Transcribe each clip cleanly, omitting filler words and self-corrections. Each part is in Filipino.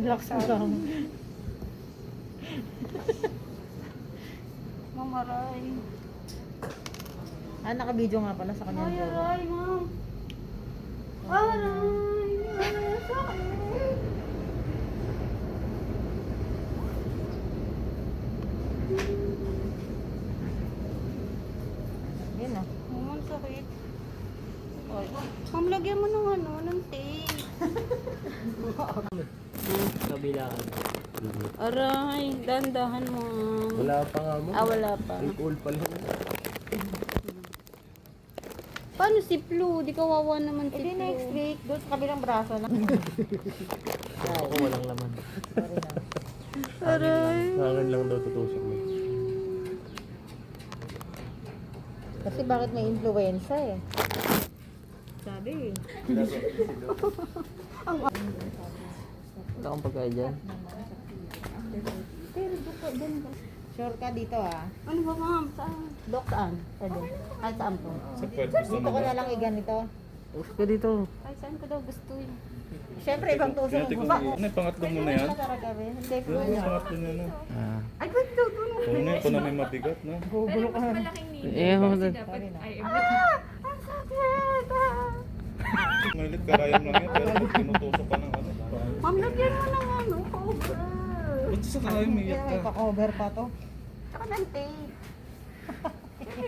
Relax lang. Mamaray. Ah, naka-video nga pala sa kanya. Ay, aray, ma'am. Aray, sakit. Yun ah. Ma'am, sakit. Ay, ma'am, lagyan mo ng ano, ng tape. Kabilaan. Aray, dandahan mo. Wala pa nga mo. Ah, wala pa. Alcohol pa lang. Paano si Flu? Di kawawa naman si Hindi Flu. next week, doon sa kabilang braso lang. Ako walang laman. Sorry na. Aray. Sa akin lang daw tutusok mo. Kasi bakit may influenza eh? Sabi eh. Wala kang pagkain dyan. Pero doon ba? Sure ka dito ah. Ano ba, ma'am? Saan? Dok saan? Pwede. Ay saan po? Sa pwede gusto Dito mo ko ba? na lang iganito. Usok ka dito. Ay, saan ko daw gusto yun? Siyempre ibang tuso Tingnan, mo. tingnan. Ba? Ano yung pangatlo mo na yan? Hindi po. Ano yung pangatlo niya na? Ah. Ay, ba't doon? Oo na, ito na may mabigat na. Gugulo ka na. Eh, ako doon. Sorry na. Ang sakit! Malit karayam lang yan, pero pag tinutusok ka ng ano. Ma'am, lagyan mo ng ano, cover. Ba't sa karayam Hindi iyak na may ka? pa-cover pa to. Saka ng tape.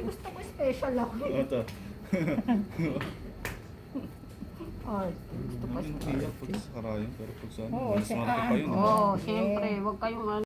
Gusto ko special ako. Ito. Ay, Gusto pa siya. Iyak pag sa karayam, pero pag sa ano, Oo, mas siya- malaki pa yun. Oo, oh, siyempre. Huwag kayong ano.